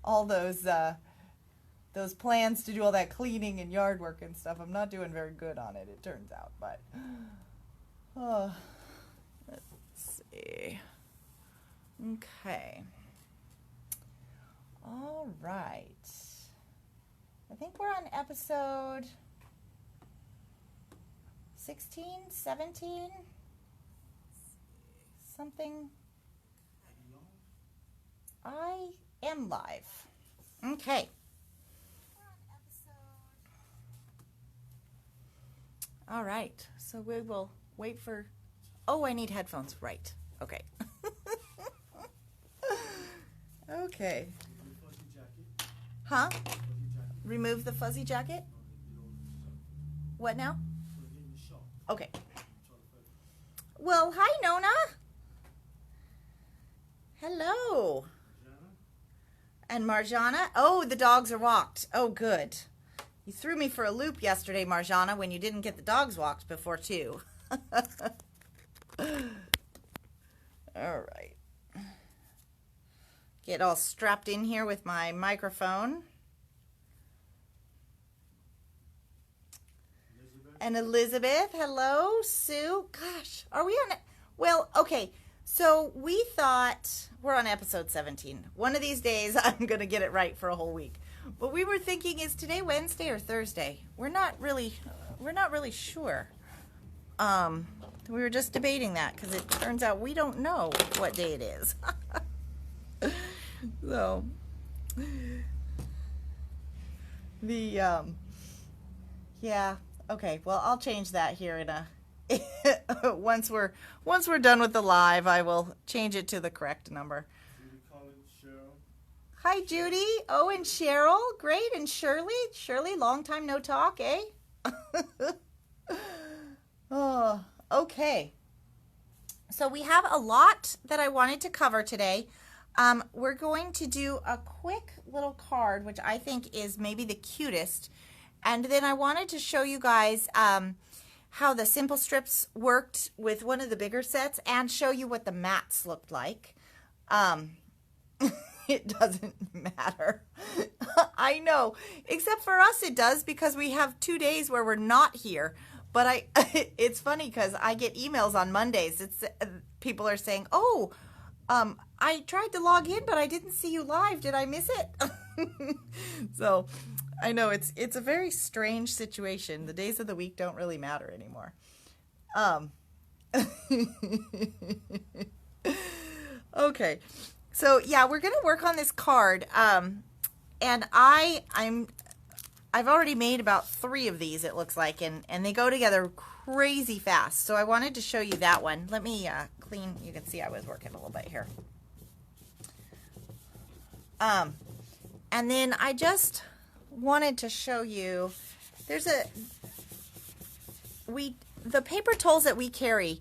All those plans to do all that cleaning and yard work and stuff. I'm not doing very good on it, it turns out. But let's see. Okay. All right. I think we're on episode 16, 17, something. I am live. Okay. All right. So we will wait for... Oh, I need headphones. Right. Okay. Okay. Huh? Remove the fuzzy jacket? What now? Okay. Well, hi, Nona. Hello. And Marjana? Oh, the dogs are walked. Oh, good. You threw me for a loop yesterday, Marjana, when you didn't get the dogs walked before 2. All right. Get all strapped in here with my microphone. And Elizabeth, hello. Sue, gosh, are we on it? Well, okay, so we thought we're on episode 17. One of these days I'm going to get it right for a whole week. But we were thinking, is today Wednesday or Thursday? We're not really sure. We were just debating that because it turns out we don't know what day it is. So yeah, okay, well, I'll change that here in a once we're done with the live, I will change it to the correct number. Hi, Judy. Oh, and Cheryl. Great. And Shirley, long time no talk, eh? Oh, okay. So we have a lot that I wanted to cover today. We're going to do a quick little card, which I think is maybe the cutest. And then I wanted to show you guys how the simple strips worked with one of the bigger sets and show you what the mats looked like. It doesn't matter. I know, except for us it does, because we have 2 days where we're not here. But it's funny because I get emails on Mondays. People are saying, oh, I tried to log in, but I didn't see you live. Did I miss it? So I know it's a very strange situation. The days of the week don't really matter anymore. Okay. So yeah, we're going to work on this card. And I've already made about 3 of these, it looks like, and they go together crazy fast. So I wanted to show you that one. Let me clean. You can see I was working a little bit here. And then I just wanted to show you, the paper tolls that we carry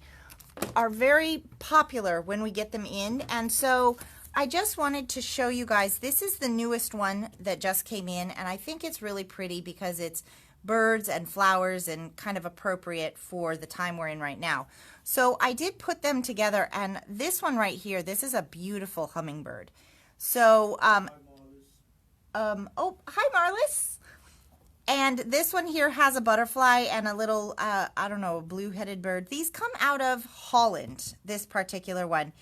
are very popular when we get them in, and so I just wanted to show you guys, this is the newest one that just came in, and I think it's really pretty because it's birds and flowers and kind of appropriate for the time we're in right now. So I did put them together, and this one right here, this is a beautiful hummingbird. So, oh, hi Marlis. And this one here has a butterfly and a little, I don't know, a blue-headed bird. These come out of Holland, this particular one.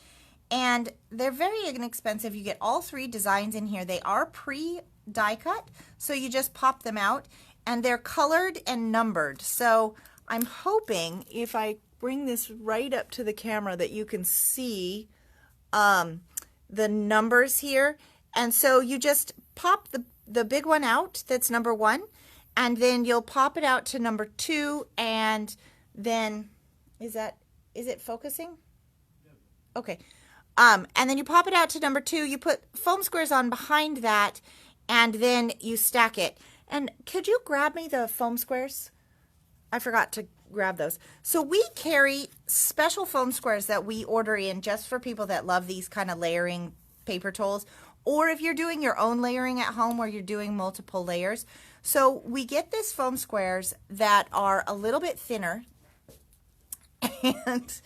And they're very inexpensive. You get all 3 designs in here. They are pre-die cut, so you just pop them out. And they're colored and numbered. So I'm hoping if I bring this right up to the camera that you can see the numbers here. And so you just pop the big one out, that's number 1. And then you'll pop it out to number 2, and then, is it focusing? Okay. And then you pop it out to number 2, you put foam squares on behind that, and then you stack it. And could you grab me the foam squares? I forgot to grab those. So we carry special foam squares that we order in just for people that love these kind of layering paper tolls, or if you're doing your own layering at home where you're doing multiple layers. So we get this foam squares that are a little bit thinner, and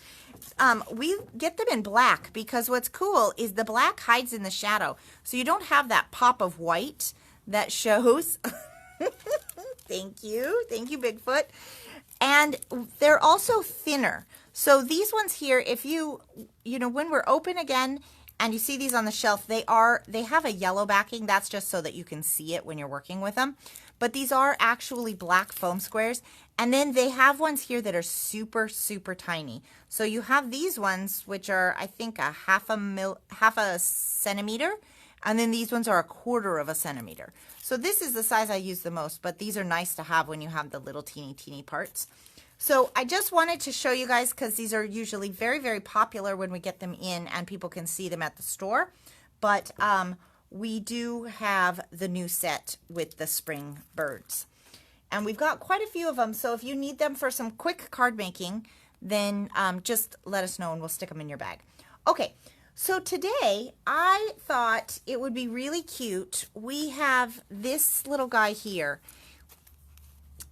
we get them in black because what's cool is the black hides in the shadow. So you don't have that pop of white that shows. Thank you. Thank you, Bigfoot. And they're also thinner. So these ones here, if you know, when we're open again and you see these on the shelf, they have a yellow backing. That's just so that you can see it when you're working with them. But these are actually black foam squares. And then they have ones here that are super, super tiny. So you have these ones, which are, I think, a half a centimeter. And then these ones are 1/4 of a centimeter. So this is the size I use the most, but these are nice to have when you have the little teeny parts. So I just wanted to show you guys because these are usually very, very popular when we get them in and people can see them at the store. But we do have the new set with the spring birds. And we've got quite a few of them. So if you need them for some quick card making, then just let us know and we'll stick them in your bag. Okay. So today, I thought it would be really cute. We have this little guy here.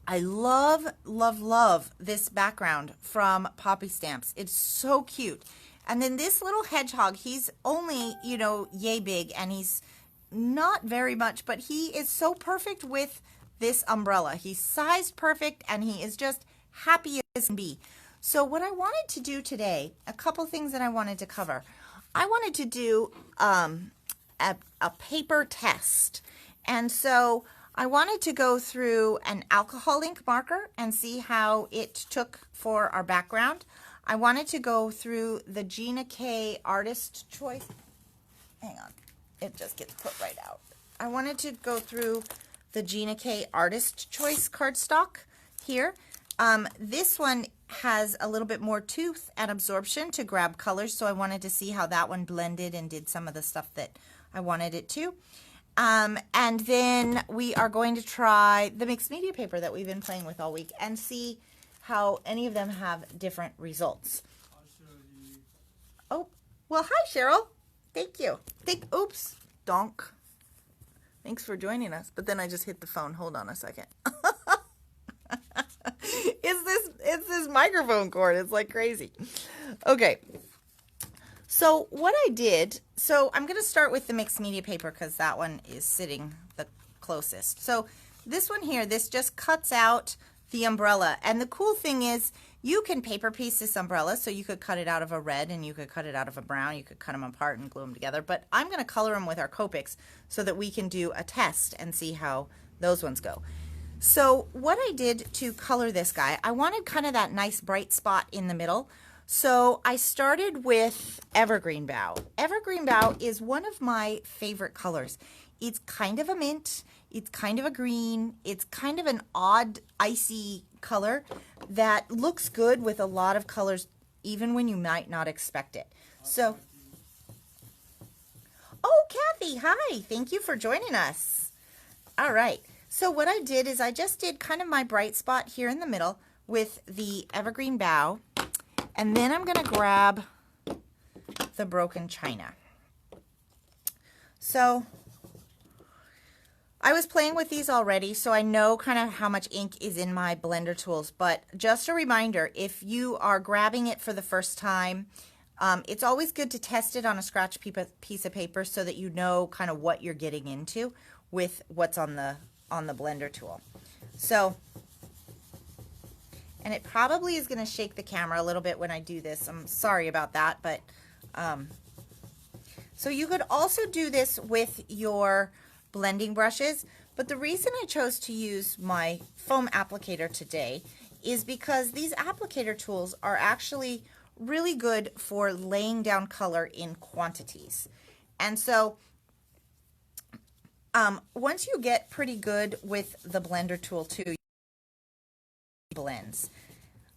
I love, love, love this background from PoppyStamps. It's so cute. And then this little hedgehog, he's only, you know, yay big, and he's not very much, but he is so perfect with this umbrella. He's sized perfect, and he is just happy as can be. So what I wanted to do today, a couple things that I wanted to cover. I wanted to do a paper test. And so I wanted to go through an alcohol ink marker and see how it took for our background. I wanted to go through the Gina K Artist Choice. Hang on, it just gets put right out. I wanted to go through the Gina K Artist Choice cardstock here. This one has a little bit more tooth and absorption to grab colors, so I wanted to see how that one blended and did some of the stuff that I wanted it to. And then we are going to try the mixed media paper that we've been playing with all week and see how any of them have different results. Oh, well, hi, Cheryl. Thank you. Oops, donk. Thanks for joining us. But then I just hit the phone. Hold on a second. It's this microphone cord. It's like crazy. Okay. So what I did, so I'm going to start with the mixed media paper because that one is sitting the closest. So this one here, this just cuts out the umbrella. And the cool thing is you can paper piece this umbrella. So you could cut it out of a red and you could cut it out of a brown. You could cut them apart and glue them together. But I'm going to color them with our Copics so that we can do a test and see how those ones go. So what I did to color this guy, I wanted kind of that nice bright spot in the middle. So I started with Evergreen Bough. Evergreen Bough is one of my favorite colors. It's kind of a mint, it's kind of a green, it's kind of an odd icy color that looks good with a lot of colors even when you might not expect it. So, oh, Kathy, hi, thank you for joining us. All right. So what I did is I just did kind of my bright spot here in the middle with the Evergreen Bough. And then I'm going to grab the Broken China. So I was playing with these already, so I know kind of how much ink is in my blender tools. But just a reminder, if you are grabbing it for the first time, it's always good to test it on a scratch piece of paper so that you know kind of what you're getting into with what's on the blender tool. So, and it probably is going to shake the camera a little bit when I do this. I'm sorry about that, but so you could also do this with your blending brushes, but the reason I chose to use my foam applicator today is because these applicator tools are actually really good for laying down color in quantities. And so once you get pretty good with the blender tool too, blends.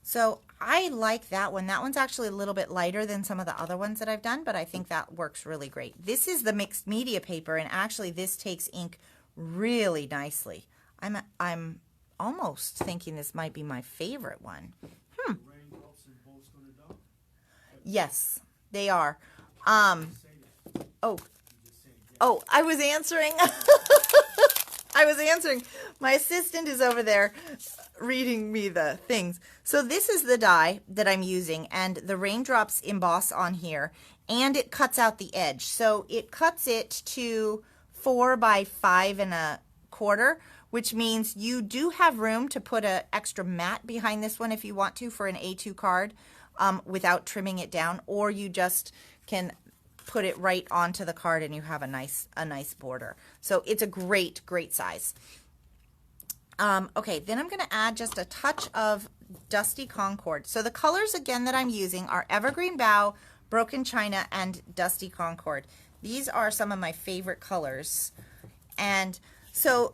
So I like that one. That one's actually a little bit lighter than some of the other ones that I've done, but I think that works really great. This is the mixed media paper, and actually this takes ink really nicely. I'm almost thinking this might be my favorite one. Yes, they are. Oh, I was answering. I was answering. My assistant is over there reading me the things. So this is the die that I'm using, and the raindrops emboss on here, and it cuts out the edge. So it cuts it to 4 by 5.25, which means you do have room to put an extra mat behind this one if you want to for an A2 card without trimming it down, or you just can put it right onto the card and you have a nice border. So it's a great size. Okay, then I'm going to add just a touch of Dusty Concord. So the colors again that I'm using are Evergreen Bough, Broken China, and Dusty Concord. These are some of my favorite colors. And so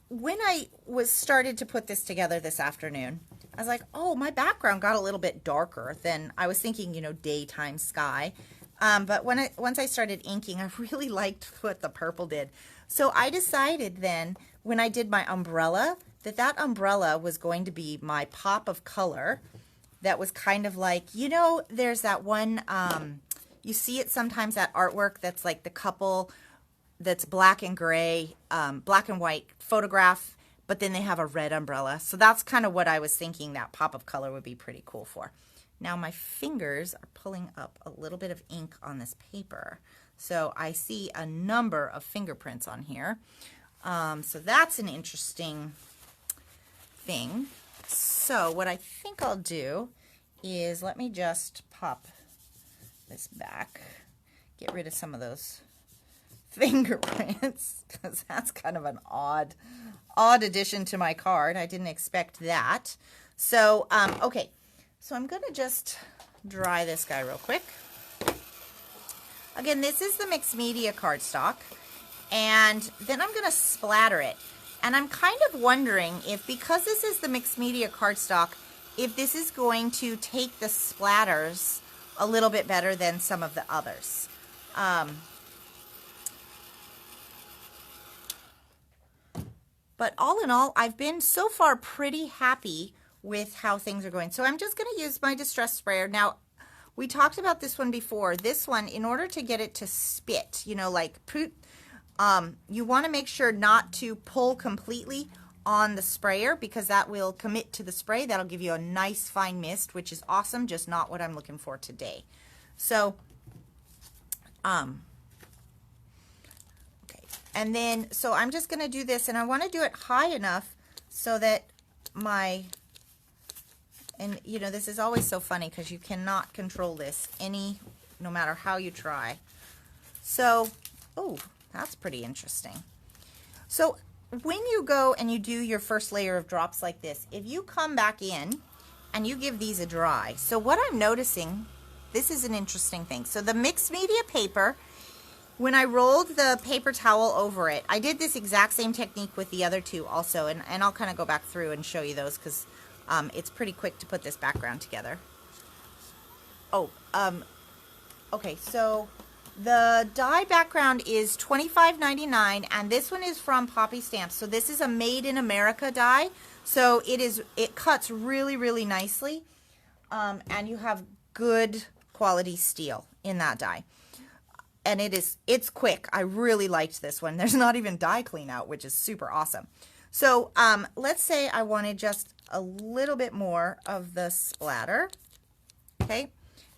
when I started to put this together this afternoon, I was like, oh, my background got a little bit darker than I was thinking, you know, daytime sky. But once I started inking, I really liked what the purple did. So I decided then, when I did my umbrella, that umbrella was going to be my pop of color. That was kind of like, you know, there's that one, you see it sometimes, that artwork that's like the couple that's black and gray, black and white photograph, but then they have a red umbrella. So that's kind of what I was thinking that pop of color would be pretty cool for. Now my fingers are pulling up a little bit of ink on this paper. So I see a number of fingerprints on here. So that's an interesting thing. So what I think I'll do is, let me just pop this back, get rid of some of those fingerprints, because that's kind of an odd addition to my card. I didn't expect that. So, okay, so I'm going to just dry this guy real quick. Again, this is the mixed media cardstock, and then I'm going to splatter it. And I'm kind of wondering if, because this is the mixed media cardstock, if this is going to take the splatters a little bit better than some of the others. But all in all, I've been so far pretty happy with how things are going. So I'm just going to use my distress sprayer. Now, we talked about this one before. This one, in order to get it to spit, you know, like poot, you want to make sure not to pull completely on the sprayer, because that will commit to the spray. That'll give you a nice fine mist, which is awesome, just not what I'm looking for today. So, okay. And then, so I'm just going to do this, and I want to do it high enough so that and you know, this is always so funny because you cannot control this no matter how you try. So, oh, that's pretty interesting. So when you go and you do your first layer of drops like this, if you come back in and you give these a dry, so what I'm noticing, this is an interesting thing. So the mixed media paper, when I rolled the paper towel over it, I did this exact same technique with the other two also, and I'll kind of go back through and show you those, because it's pretty quick to put this background together. Oh, okay, so the die background is $25.99, and this one is from PoppyStamp. So this is a Made in America die. So it cuts really, really nicely, and you have good quality steel in that die. And it's quick. I really liked this one. There's not even die clean out, which is super awesome. So let's say I wanted just a little bit more of the splatter. Okay,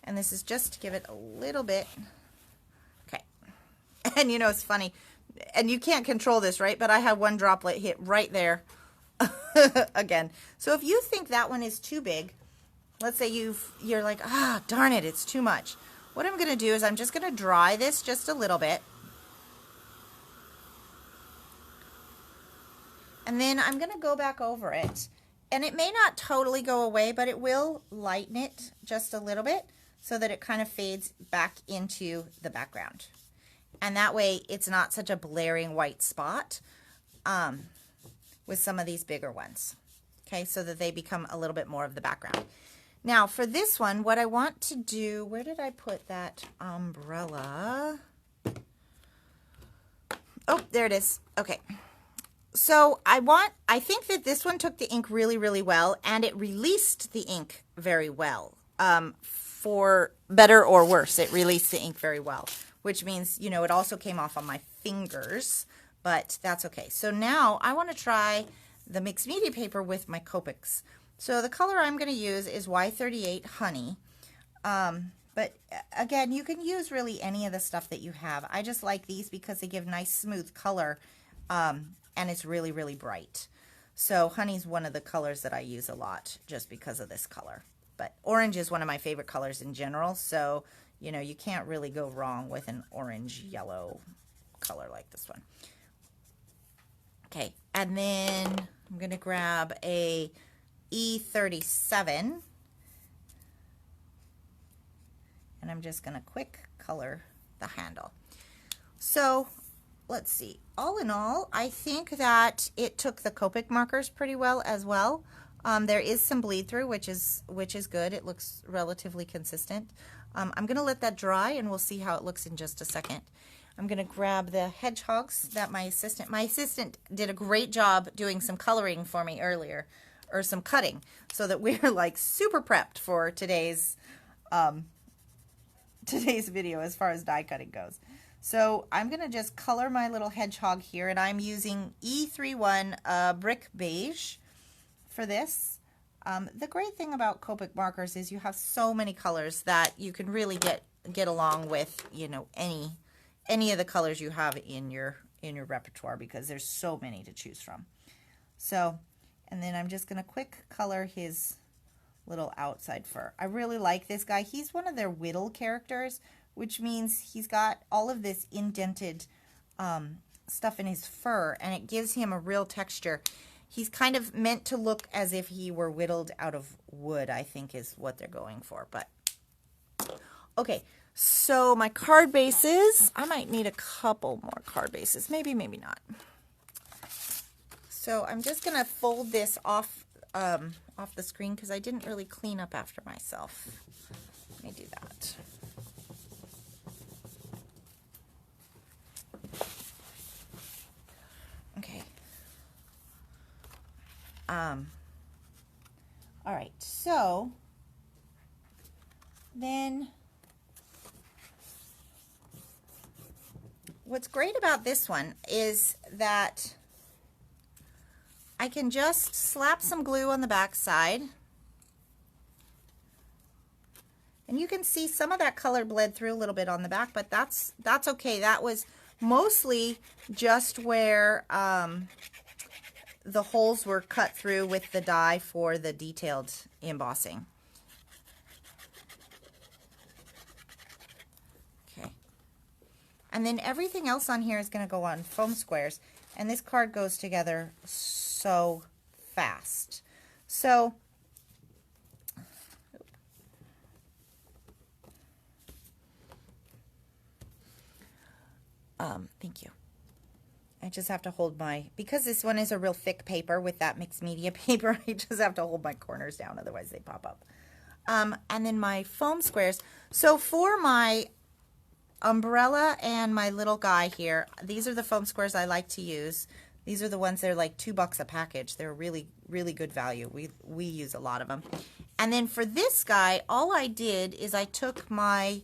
and this is just to give it a little bit. Okay, and you know, it's funny, and you can't control this, right? But I had one droplet hit right there again. So if you think that one is too big, let's say you're like, ah, darn it, it's too much. What I'm going to do is I'm just going to dry this just a little bit. And then I'm going to go back over it. And it may not totally go away, but it will lighten it just a little bit so that it kind of fades back into the background. And that way it's not such a blaring white spot with some of these bigger ones. Okay, so that they become a little bit more of the background. Now for this one, what I want to do, where did I put that umbrella? Oh, there it is. Okay. So I think that this one took the ink really, really well, and it released the ink very well. For better or worse, it released the ink very well, which means, you know, it also came off on my fingers, but that's okay. So now I want to try the mixed media paper with my Copics. So the color I'm going to use is Y38 Honey. But again, you can use really any of the stuff that you have. I just like these because they give nice smooth color, and it's really, really bright. So honey's one of the colors that I use a lot just because of this color. But orange is one of my favorite colors in general, so you know, you can't really go wrong with an orange yellow color like this one. Okay, and then I'm going to grab a E37, and I'm just going to quick color the handle. So let's see. All in all, I think that it took the Copic markers pretty well as well. There is some bleed through, which is good. It looks relatively consistent. I'm going to let that dry, and we'll see how it looks in just a second. I'm going to grab the hedgehogs that my assistant did a great job doing some coloring for me earlier, or some cutting, so that we're like super prepped for today's video as far as die cutting goes. So I'm going to just color my little hedgehog here, and I'm using E31 Brick Beige for this. The great thing about Copic markers is you have so many colors that you can really get along with, you know, any of the colors you have in your repertoire, because there's so many to choose from. So, and then I'm just going to quick color his little outside fur. I really like this guy. He's one of their whittle characters, which means he's got all of this indented stuff in his fur, and it gives him a real texture. He's kind of meant to look as if he were whittled out of wood, I think is what they're going for. But okay, so my card bases, I might need a couple more card bases, maybe not. So I'm just going to fold this off the screen because I didn't really clean up after myself. Let me do that. Okay. All right, so then what's great about this one is that I can just slap some glue on the back side, and you can see some of that color bled through a little bit on the back, but that's okay. That was mostly just where the holes were cut through with the die for the detailed embossing. Okay. And then everything else on here is going to go on foam squares, and this card goes together so fast. So thank you. I just have to hold my, because this one is a real thick paper with that mixed media paper, I just have to hold my corners down, otherwise they pop up. And then my foam squares. So for my umbrella and my little guy here, these are the foam squares I like to use. These are the ones that are like $2 a package. They're really, really good value. We use a lot of them. And then for this guy, all I did is I took my,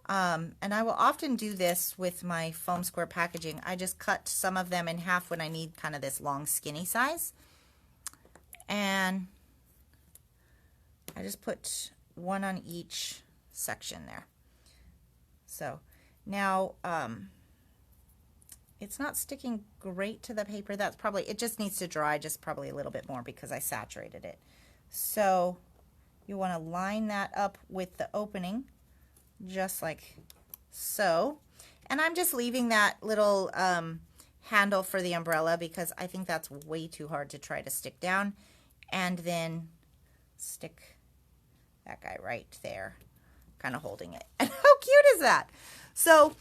and I will often do this with my foam square packaging. I just cut some of them in half when I need kind of this long skinny size. And I just put one on each section there. So now it's not sticking great to the paper. That's probably, it just needs to dry just probably a little bit more because I saturated it. So you want to line that up with the opening, just like so. And I'm just leaving that little handle for the umbrella because I think that's way too hard to try to stick down. And then stick that guy right there, kind of holding it. And how cute is that? So,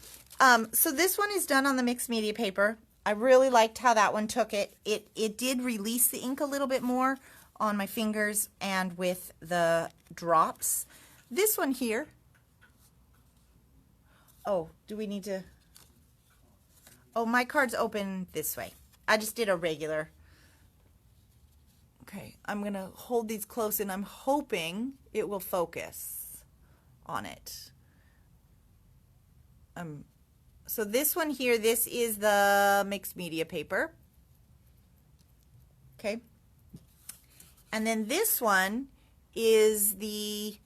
so this one is done on the mixed media paper. I really liked how that one took it. It did release the ink a little bit more on my fingers and with the drops. This one here, oh, do we need to, oh, my card's open this way. I just did a regular. Okay, I'm going to hold these close and I'm hoping it will focus on it. So this one here, this is the mixed media paper. Okay. And then this one is the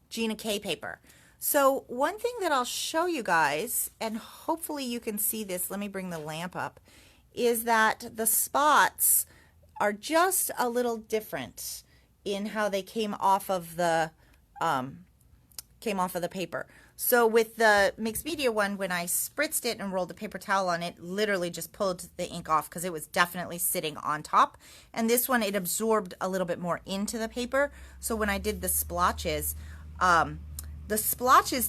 Gina K paper. So one thing that I'll show you guys, and hopefully you can see this, let me bring the lamp up, is that the spots are just a little different in how they came off of the paper. So with the mixed media one, when I spritzed it and rolled the paper towel on it, literally just pulled the ink off because it was definitely sitting on top. And this one, it absorbed a little bit more into the paper. So when I did the splotches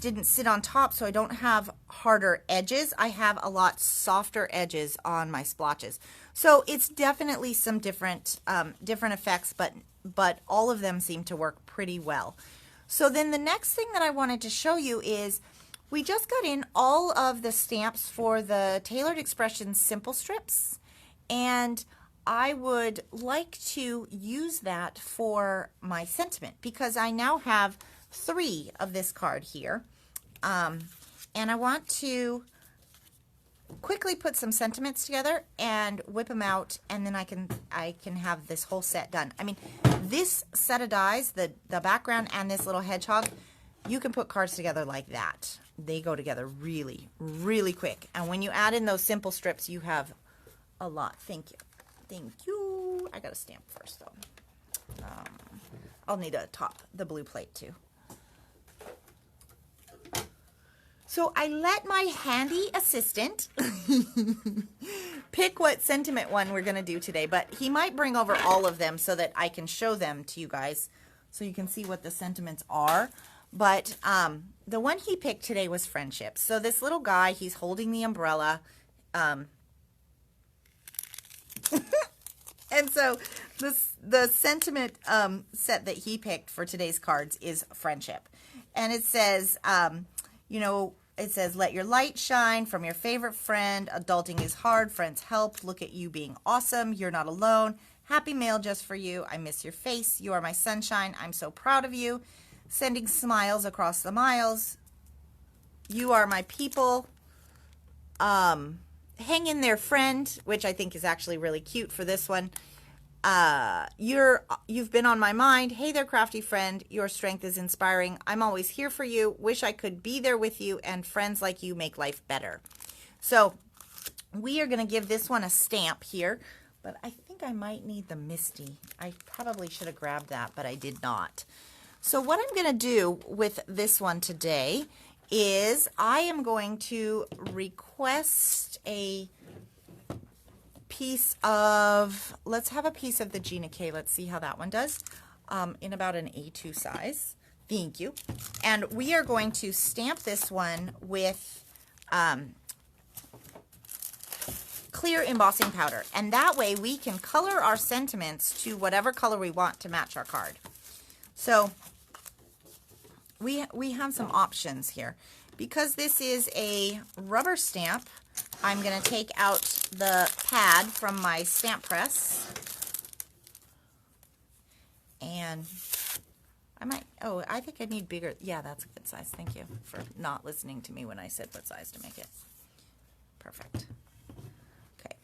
didn't sit on top, so I don't have harder edges. I have a lot softer edges on my splotches. So it's definitely some different effects, but all of them seem to work pretty well. So then the next thing that I wanted to show you is we just got in all of the stamps for the Tailored Expressions Simple Strips, and I would like to use that for my sentiment because I now have 3 of this card here, and I want to quickly put some sentiments together and whip them out, and then I can have this whole set done. I mean, this set of dies, the background and this little hedgehog, you can put cards together like that. They go together really, really quick. And when you add in those simple strips, you have a lot. Thank you. Thank you. I got a stamp first, though. I'll need a the blue plate, too. So I let my handy assistant pick what sentiment one we're going to do today, but he might bring over all of them so that I can show them to you guys so you can see what the sentiments are. But the one he picked today was friendship. So this little guy, he's holding the umbrella. And so the sentiment set that he picked for today's cards is friendship. And it says, you know, it says, let your light shine from your favorite friend. Adulting is hard. Friends help. Look at you being awesome. You're not alone. Happy mail just for you. I miss your face. You are my sunshine. I'm so proud of you. Sending smiles across the miles. You are my people. Hang in there, friend, which I think is actually really cute for this one. You've been on my mind. Hey there, crafty friend. Your strength is inspiring. I'm always here for you. Wish I could be there with you, and friends like you make life better. So we are going to give this one a stamp here, but I think I might need the Misty. I probably should have grabbed that, but I did not. So what I'm going to do with this one today is I am going to request a piece of, let's have a piece of the Gina K. Let's see how that one does in about an A2 size. Thank you. And we are going to stamp this one with clear embossing powder. And that way we can color our sentiments to whatever color we want to match our card. So we have some options here. Because this is a rubber stamp, I'm going to take out the pad from my stamp press. And I might, oh, I think I need bigger. Yeah, that's a good size. Thank you for not listening to me when I said what size to make it. Perfect. Okay.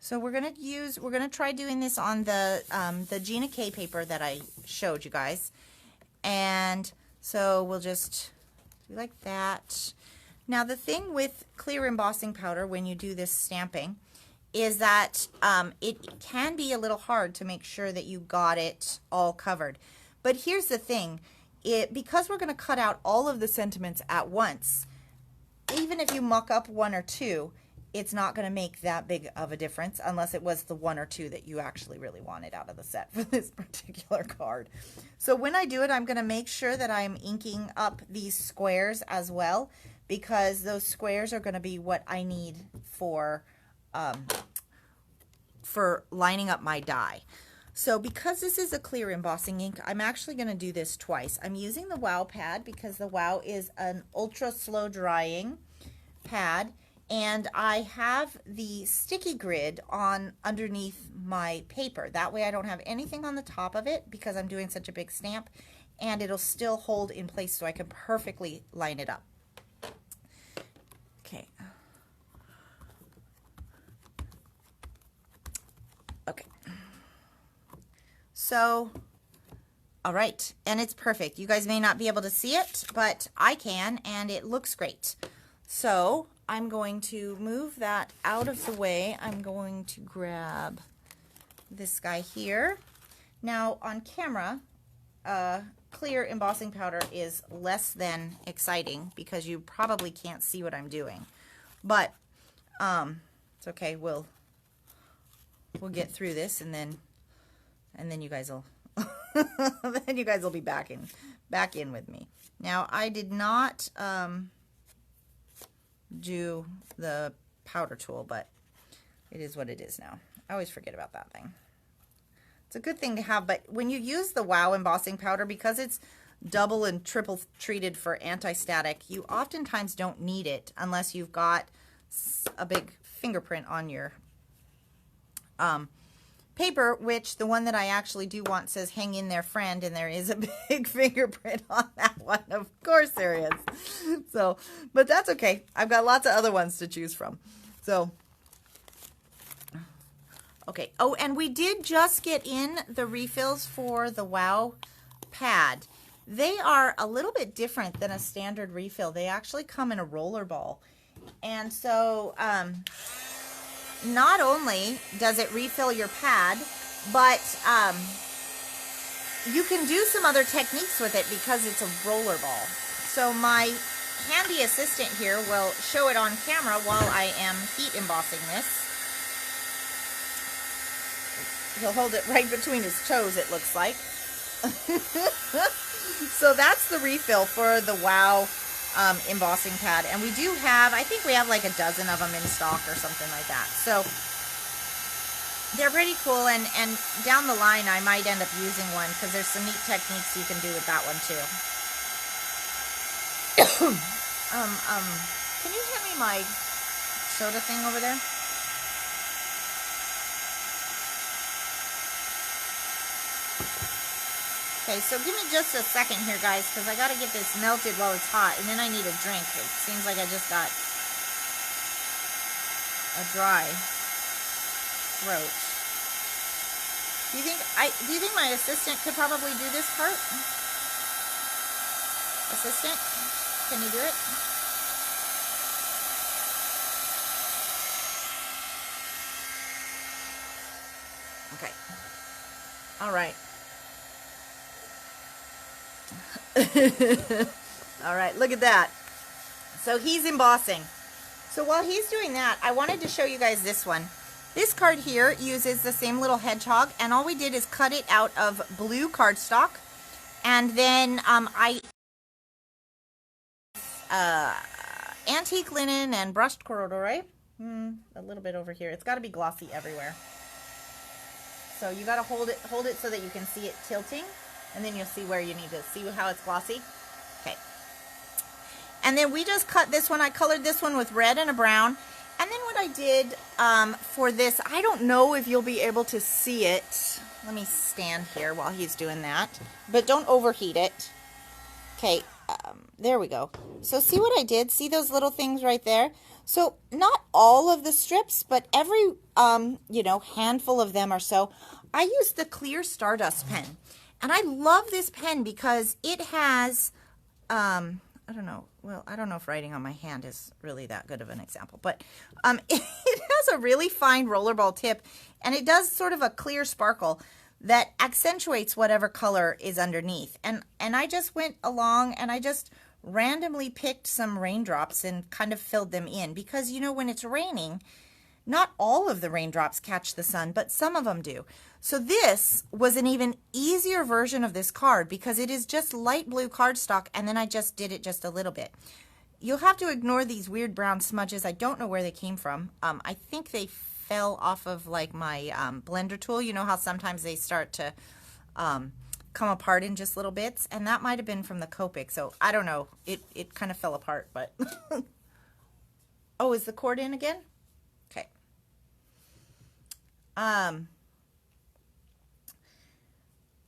So we're going to try doing this on the Gina K paper that I showed you guys. And so we'll just do like that. Now the thing with clear embossing powder when you do this stamping is that it can be a little hard to make sure that you got it all covered. But here's the thing, because we're going to cut out all of the sentiments at once, even if you muck up 1 or 2, it's not going to make that big of a difference unless it was the 1 or 2 that you actually really wanted out of the set for this particular card. So when I do it, I'm going to make sure that I'm inking up these squares as well, because those squares are going to be what I need for lining up my die. So because this is a clear embossing ink, I'm actually going to do this twice. I'm using the Wow pad because the Wow is an ultra slow drying pad, and I have the sticky grid on underneath my paper. That way I don't have anything on the top of it because I'm doing such a big stamp, and it'll still hold in place so I can perfectly line it up. Okay. Okay. So, all right, and it's perfect. You guys may not be able to see it, but I can, and it looks great. So I'm going to move that out of the way. I'm going to grab this guy here. Now on camera, clear embossing powder is less than exciting because you probably can't see what I'm doing. But it's okay. We'll get through this, and then you guys will then you guys will be back in with me. Now I did not do the powder tool, but it is what it is now. I always forget about that thing. It's a good thing to have, but when you use the Wow embossing powder, because it's double and triple treated for anti-static, you oftentimes don't need it unless you've got a big fingerprint on your paper, which the one that I actually do want says hang in there friend, and there is a big fingerprint on that one. Of course there is. So, but that's okay. I've got lots of other ones to choose from. So, okay. Oh, and we did just get in the refills for the Wow pad. They are a little bit different than a standard refill. They actually come in a roller ball. And so, not only does it refill your pad, but you can do some other techniques with it because it's a roller ball. So my handy assistant here will show it on camera while I am heat embossing this. He'll hold it right between his toes, it looks like. So that's the refill for the Wow embossing pad, and we do have, I think we have like a dozen of them in stock or something like that. So they're pretty cool, and down the line I might end up using one because there's some neat techniques you can do with that one too. Can you hand me my soda thing over there? Okay, so give me just a second here, guys, because I got to get this melted while it's hot, and then I need a drink. It seems like I just got a dry throat. Do you think my assistant could probably do this part? Assistant, can you do it? Okay. All right. All right, look at that. So he's embossing. So while he's doing that, I wanted to show you guys this one. This card here uses the same little hedgehog, and all we did is cut it out of blue cardstock, and then antique linen and brushed corduroy. A little bit over here. It's got to be glossy everywhere. So you got to hold it so that you can see it tilting. And then you'll see where you need to see how it's glossy. Okay. And then we just cut this one. I colored this one with red and a brown. And then what I did for this, I don't know if you'll be able to see it. Let me stand here while he's doing that. But don't overheat it. Okay, there we go. So see what I did? See those little things right there? So not all of the strips, but every, handful of them or so. I used the clear Stardust pen. And I love this pen because it has, I don't know if writing on my hand is really that good of an example, but it has a really fine rollerball tip, and it does sort of a clear sparkle that accentuates whatever color is underneath. And I just went along and I just randomly picked some raindrops and kind of filled them in because, when it's raining, not all of the raindrops catch the sun, but some of them do. So this was an even easier version of this card because it is just light blue cardstock, and then I just did it just a little bit. You'll have to ignore these weird brown smudges. I don't know where they came from. I think they fell off of like my blender tool. You know how sometimes they start to come apart in just little bits, and that might have been from the Copic. So I don't know. It kind of fell apart, but oh, is the cord in again? Okay.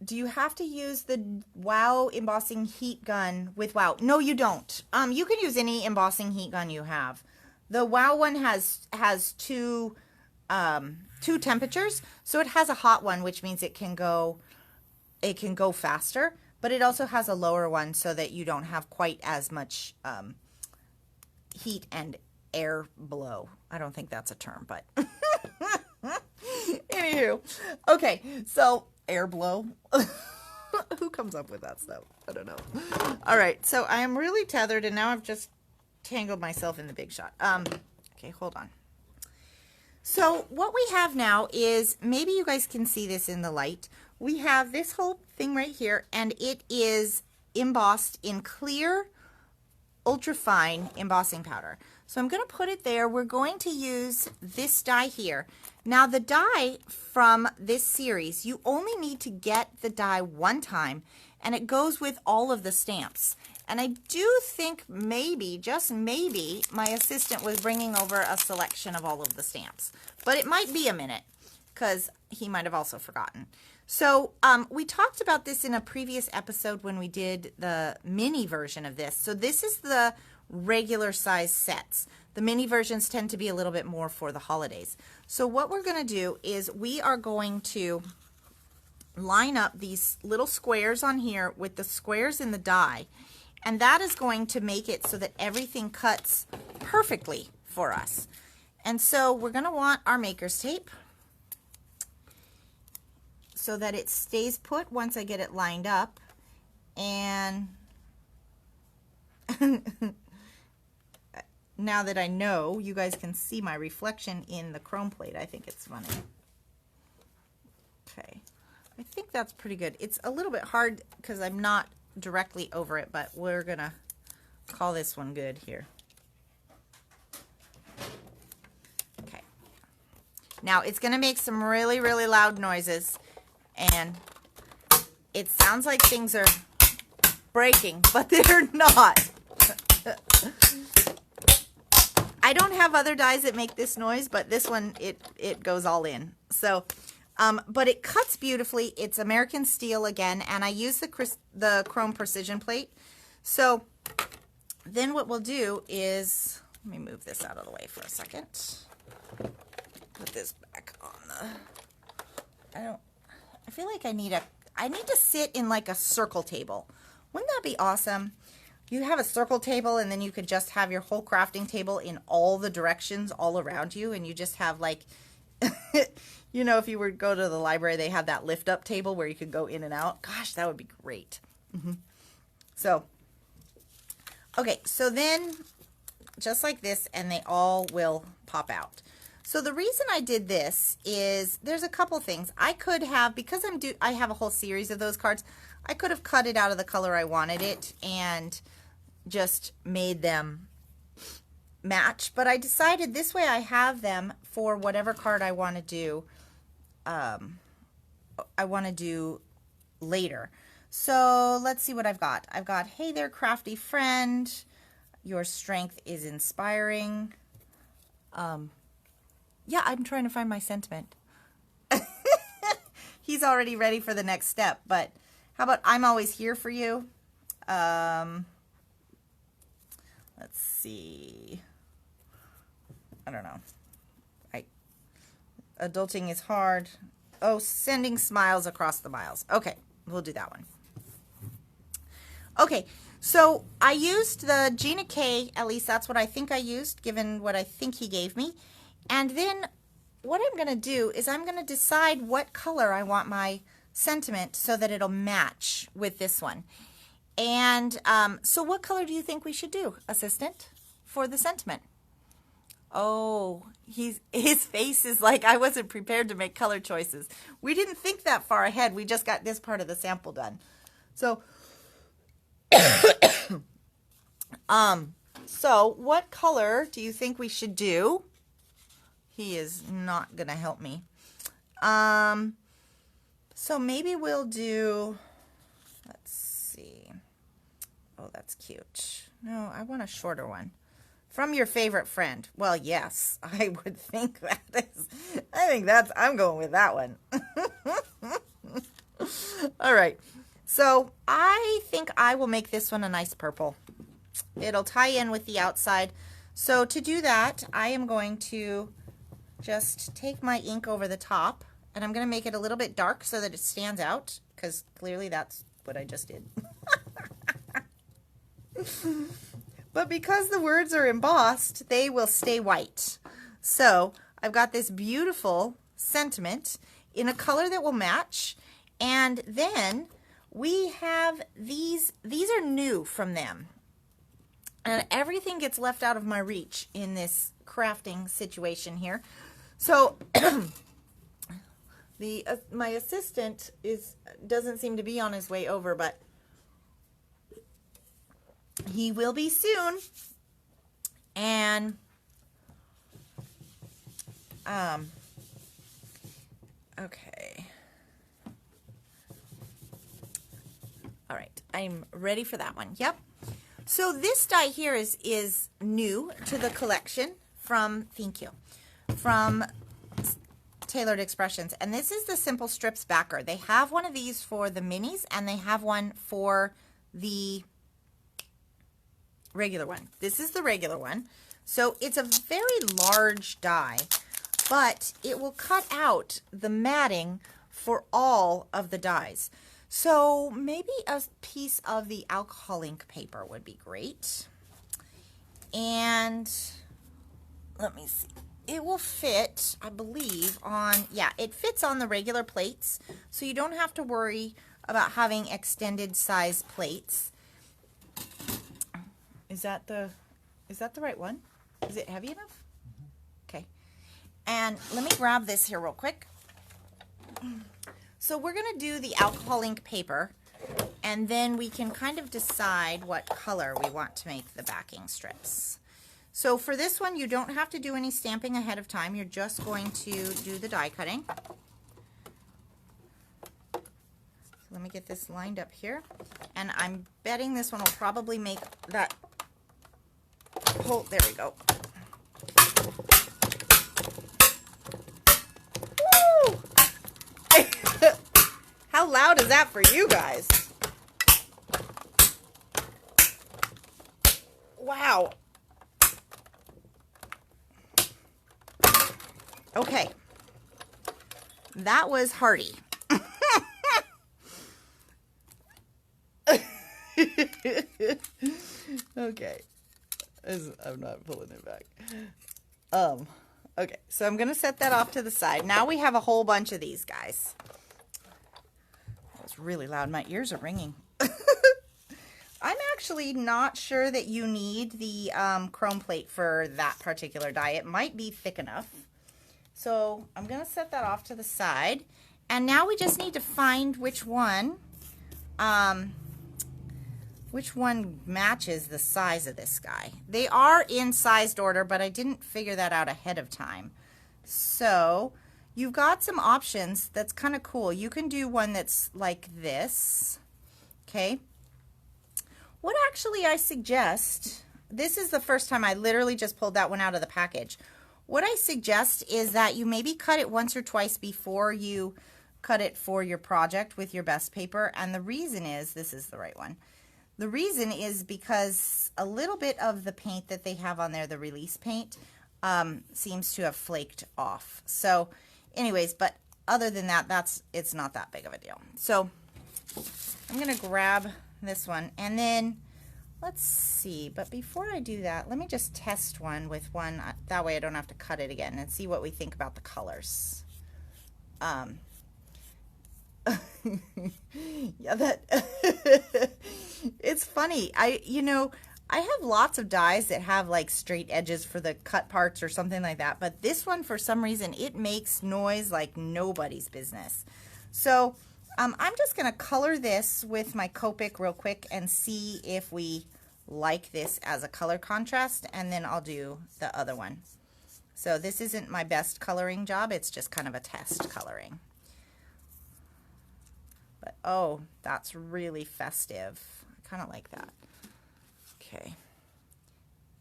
Do you have to use the Wow embossing heat gun with Wow? No, you don't. You can use any embossing heat gun you have. The Wow one has two temperatures. So it has a hot one, which means it can go it can go faster, but it also has a lower one so that you don't have quite as much heat and air blow. I don't think that's a term, but anywho. Okay, so air blow. Who comes up with that stuff? I don't know. All right, so I am really tethered, and now I've just tangled myself in the Big Shot. Okay, hold on. So what we have now is, maybe you guys can see this in the light. We have this whole thing right here, and it is embossed in clear, ultra-fine embossing powder. So I'm going to put it there. We're going to use this die here. Now the die from this series, you only need to get the die one time, and it goes with all of the stamps. And I do think maybe, just maybe, my assistant was bringing over a selection of all of the stamps. But it might be a minute, because he might have also forgotten. So we talked about this in a previous episode when we did the mini version of this. So this is the regular size sets. The mini versions tend to be a little bit more for the holidays. So what we're going to do is we are going to line up these little squares on here with the squares in the die. And that is going to make it so that everything cuts perfectly for us. And so we're going to want our maker's tape so that it stays put once I get it lined up. And now that I know, you guys can see my reflection in the chrome plate. I think it's funny. Okay, I think that's pretty good. It's a little bit hard because I'm not directly over it, but we're gonna call this one good here. Okay, now it's gonna make some really, really loud noises, and it sounds like things are breaking, but they're not. I don't have other dies that make this noise, but this one, it goes all in. So but it cuts beautifully. It's American steel again, and I use the chrome precision plate. So then what we'll do is, let me move this out of the way for a second. Put this back on the, I feel like I need to sit in like a circle table. Wouldn't that be awesome? You have a circle table, and then you could just have your whole crafting table in all the directions all around you, and you just have like, you know, if you were to go to the library, they have that lift up table where you could go in and out. Gosh, that would be great. So, okay, so then just like this, and they all will pop out. So the reason I did this is there's a couple things. I could have, because I have a whole series of those cards, I could have cut it out of the color I wanted it and just made them match, but I decided this way I have them for whatever card I want to do. I want to do later. So let's see what I've got. I've got, hey there, crafty friend. Your strength is inspiring. Yeah, I'm trying to find my sentiment. He's already ready for the next step, but how about I'm always here for you? Let's see. I don't know. Adulting is hard. Oh, sending smiles across the miles. Okay, we'll do that one. Okay, so I used the Gina K, at least that's what I think I used, given what I think he gave me. And then what I'm going to do is I'm going to decide what color I want my sentiment so that it'll match with this one. And so what color do you think we should do, assistant, for the sentiment? Oh, his face is like, I wasn't prepared to make color choices. We didn't think that far ahead. We just got this part of the sample done. So, so what color do you think we should do? He is not going to help me. So maybe we'll do, let's see. Oh, that's cute. No, I want a shorter one. From your favorite friend. Well, yes, I would think that is. I'm going with that one. All right. So I think I will make this one a nice purple. It'll tie in with the outside. So to do that, I am going to just take my ink over the top, and I'm going to make it a little bit dark so that it stands out, because clearly that's what I just did. But because the words are embossed, they will stay white. So I've got this beautiful sentiment in a color that will match. And then we have these are new from them. And everything gets left out of my reach in this crafting situation here. So my assistant doesn't seem to be on his way over, but he will be soon. And okay. All right, I'm ready for that one. Yep. So this die here is new to the collection from, thank you, from Tailored Expressions. And this is the Simple Strips backer. They have one of these for the minis, and they have one for the regular one. This is the regular one. So it's a very large die, but it will cut out the matting for all of the dies. So maybe a piece of the alcohol ink paper would be great. And let me see. It will fit, I believe, on, yeah, it fits on the regular plates. So you don't have to worry about having extended size plates. Is that the right one? Is it heavy enough? Okay. And let me grab this here real quick. So we're going to do the alcohol ink paper, and then we can kind of decide what color we want to make the backing strips. So for this one, you don't have to do any stamping ahead of time. You're just going to do the die cutting. So let me get this lined up here. And I'm betting this one will probably make that hole. There we go. Woo! How loud is that for you guys? Wow. Okay. That was hearty. Okay. I'm not pulling it back. Okay, so I'm going to set that off to the side. Now we have a whole bunch of these guys. That was really loud. My ears are ringing. I'm actually not sure that you need the chrome plate for that particular die. It might be thick enough. So I'm going to set that off to the side. And now we just need to find which one matches the size of this guy. They are in sized order, but I didn't figure that out ahead of time. So you've got some options that's kind of cool. You can do one that's like this. Okay. What actually I suggest, this is the first time I literally just pulled that one out of the package. What I suggest is that you maybe cut it once or twice before you cut it for your project with your best paper. And the reason is, this is the right one. The reason is because a little bit of the paint that they have on there, the release paint, seems to have flaked off. So anyways, but other than that, it's not that big of a deal. So I'm going to grab this one, and then let's see. But before I do that, let me just test one with one. That way I don't have to cut it again, and see what we think about the colors. Yeah, that it's funny. I have lots of dies that have like straight edges for the cut parts or something like that, but this one, for some reason, it makes noise like nobody's business. So I'm just gonna color this with my Copic real quick and see if we like this as a color contrast, and then I'll do the other one. So this isn't my best coloring job, it's just kind of a test coloring. But oh, that's really festive. I kind of like that. Okay.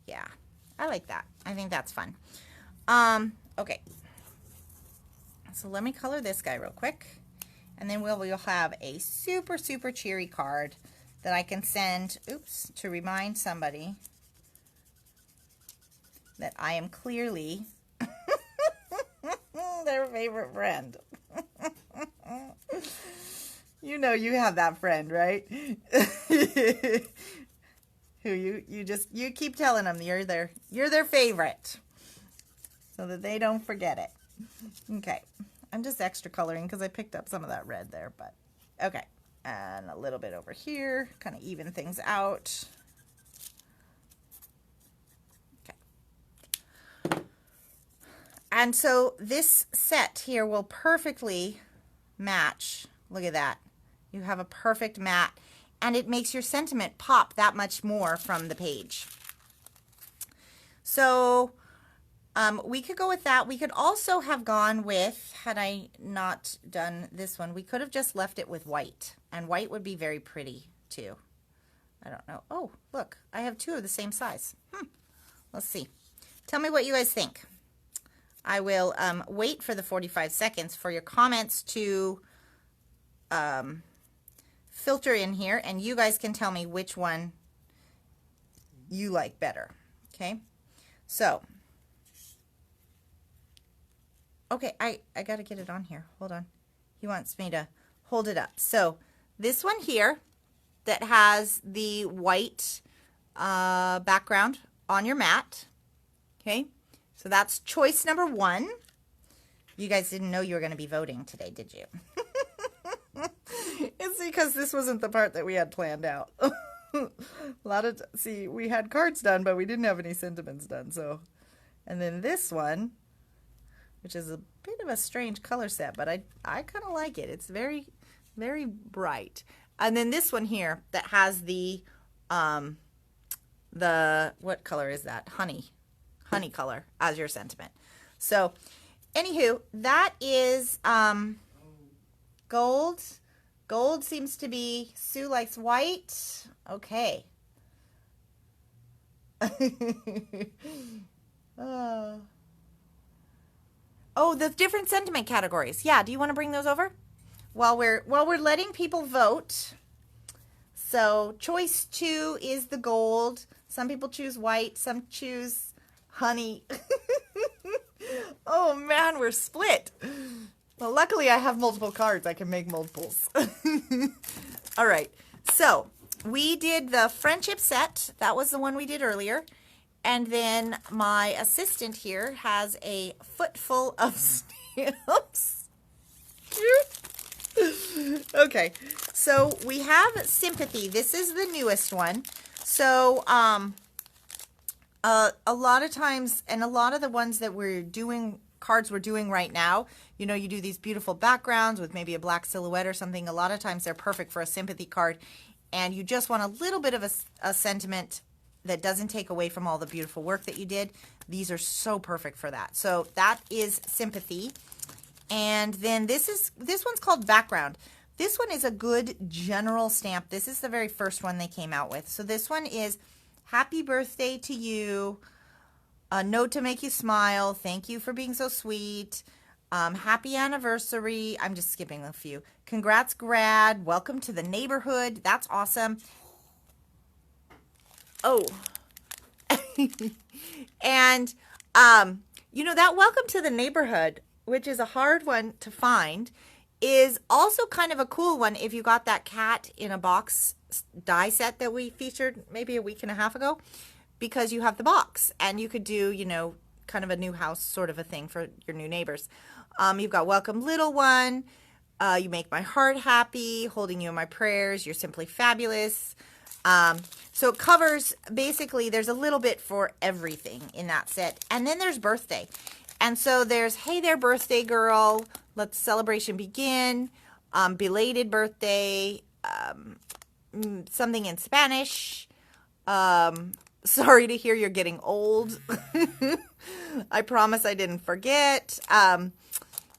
Yeah, I like that. I think that's fun. Okay. So let me color this guy real quick. And then we'll have a super, super cheery card that I can send, oops, to remind somebody that I am clearly their favorite friend. You know you have that friend, right? Who you keep telling them you're their favorite, so that they don't forget it. Okay, I'm just extra coloring because I picked up some of that red there, but okay, and a little bit over here, kind of even things out. Okay, and so this set here will perfectly match. Look at that. You have a perfect mat, and it makes your sentiment pop that much more from the page. So we could go with that. We could also have gone with, had I not done this one, we could have just left it with white, and white would be very pretty too. I don't know. Oh, look, I have two of the same size. Let's see. Tell me what you guys think. I will wait for the 45 seconds for your comments to filter in here, and you guys can tell me which one you like better. Okay, so okay, I got to get it on here. Hold on. He wants me to hold it up. So this one here that has the white background on your mat. Okay, so that's choice number 1. You guys didn't know you were going to be voting today, did you? It's because this wasn't the part that we had planned out. See, we had cards done, but we didn't have any sentiments done. So, and then this one, which is a bit of a strange color set, but I kind of like it. It's very, very bright. And then this one here that has the what color is that? Honey color as your sentiment. So, anywho, that is gold. Gold seems to be, Sue likes white. Okay. Oh, the different sentiment categories. Yeah, do you want to bring those over? While we're letting people vote. So, choice 2 is the gold. Some people choose white, some choose honey. Oh man, we're split. Well, luckily I have multiple cards. I can make multiples. All right. So we did the friendship set. That was the one we did earlier. And then my assistant here has a footful of stamps. Okay. So we have sympathy. This is the newest one. So a lot of times, and a lot of the ones that we're doing, cards we're doing right now, you know, you do these beautiful backgrounds with maybe a black silhouette or something. A lot of times they're perfect for a sympathy card, and you just want a little bit of a sentiment that doesn't take away from all the beautiful work that you did. These are so perfect for that. So that is sympathy. And then this one's called background. This one is a good general stamp. This is the very first one they came out with. So this one is happy birthday to you. A note to make you smile. Thank you for being so sweet. Happy anniversary. I'm just skipping a few. Congrats, grad. Welcome to the neighborhood. That's awesome. Oh. And, you know, that welcome to the neighborhood, which is a hard one to find, is also kind of a cool one if you got that cat in a box die set that we featured maybe a week and a half ago, because you have the box and you could do, you know, kind of a new house sort of a thing for your new neighbors. You've got welcome little one, you make my heart happy, holding you in my prayers, you're simply fabulous. So it covers, basically there's a little bit for everything in that set. And then there's birthday. And so there's, hey there, birthday girl, let the celebration begin, belated birthday, something in Spanish, sorry to hear you're getting old, I promise I didn't forget,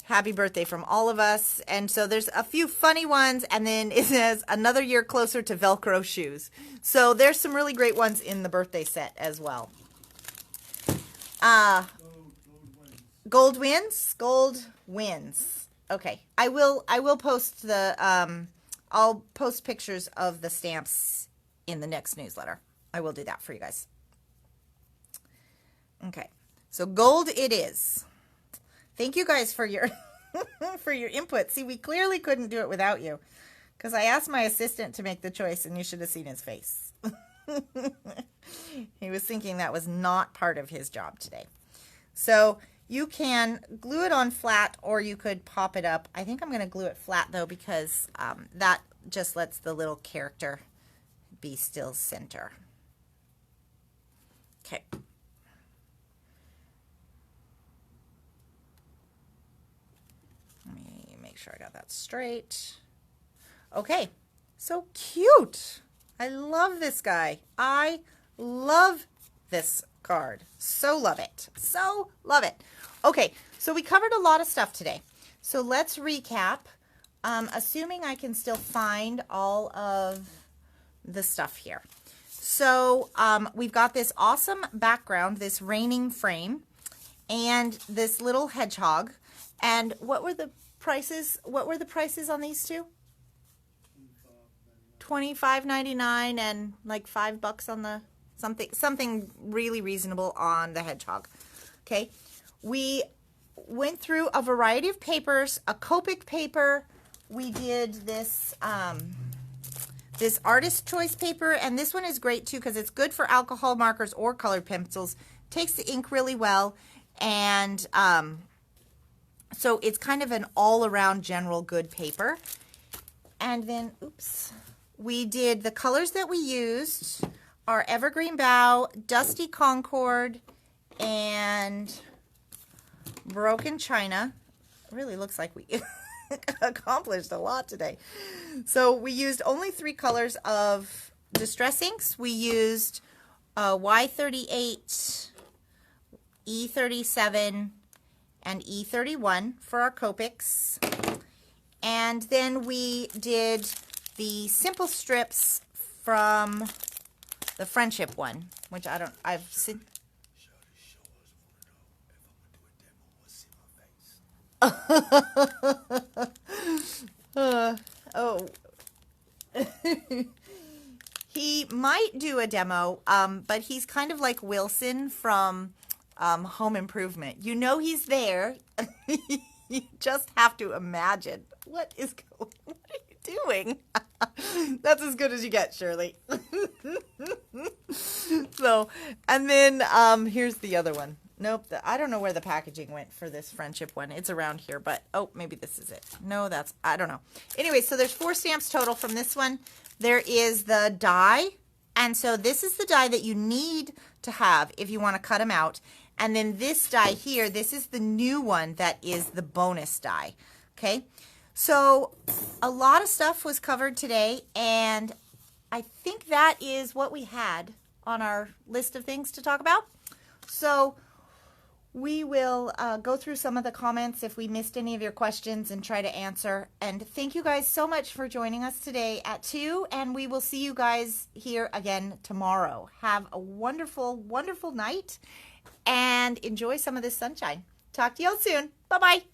happy birthday from all of us. And so there's a few funny ones, and then it says another year closer to Velcro shoes. So there's some really great ones in the birthday set as well. Gold wins. Gold wins. Okay, I will post the I'll post pictures of the stamps in the next newsletter. I will do that for you guys. Okay, so gold it is. Thank you guys for your for your input. See, we clearly couldn't do it without you, because I asked my assistant to make the choice, and you should have seen his face. He was thinking that was not part of his job today. So you can glue it on flat, or you could pop it up. I think I'm going to glue it flat though, because that just lets the little character be still center. Okay. Let me make sure I got that straight. Okay, so cute. I love this guy. I love this card. So love it. So love it. Okay, so we covered a lot of stuff today. So let's recap. Assuming I can still find all of the stuff here. So we've got this awesome background, this raining frame, and this little hedgehog. And what were the prices? What were the prices on these two? $25.99 and like $5 on the something really reasonable on the hedgehog. Okay, we went through a variety of papers, a Copic paper. We did this this artist choice paper, and this one is great too because it's good for alcohol markers or colored pencils. Takes the ink really well, and so it's kind of an all-around general good paper. And then, oops, we did the colors that we used are Evergreen Bough, Dusty Concord, and Broken China. It really looks like we accomplished a lot today. So we used only 3 colors of distress inks. We used Y38, E37, and E31 for our Copics. And then we did the simple strips from the friendship one, which I've seen. Oh. He might do a demo, but he's kind of like Wilson from Home Improvement. You know he's there. You just have to imagine. What are you doing? That's as good as you get, Shirley. So, and then here's the other one. Nope, I don't know where the packaging went for this friendship one. It's around here, but oh, maybe this is it. No, I don't know. Anyway, so there's 4 stamps total from this one. There is the die, and so this is the die that you need to have if you want to cut them out. And then this die here, this is the new one that is the bonus die. Okay, so a lot of stuff was covered today, and I think that is what we had on our list of things to talk about. So we will go through some of the comments if we missed any of your questions and try to answer. And thank you guys so much for joining us today at 2, and we will see you guys here again tomorrow. Have a wonderful, wonderful night, and enjoy some of this sunshine. Talk to y'all soon. Bye-bye.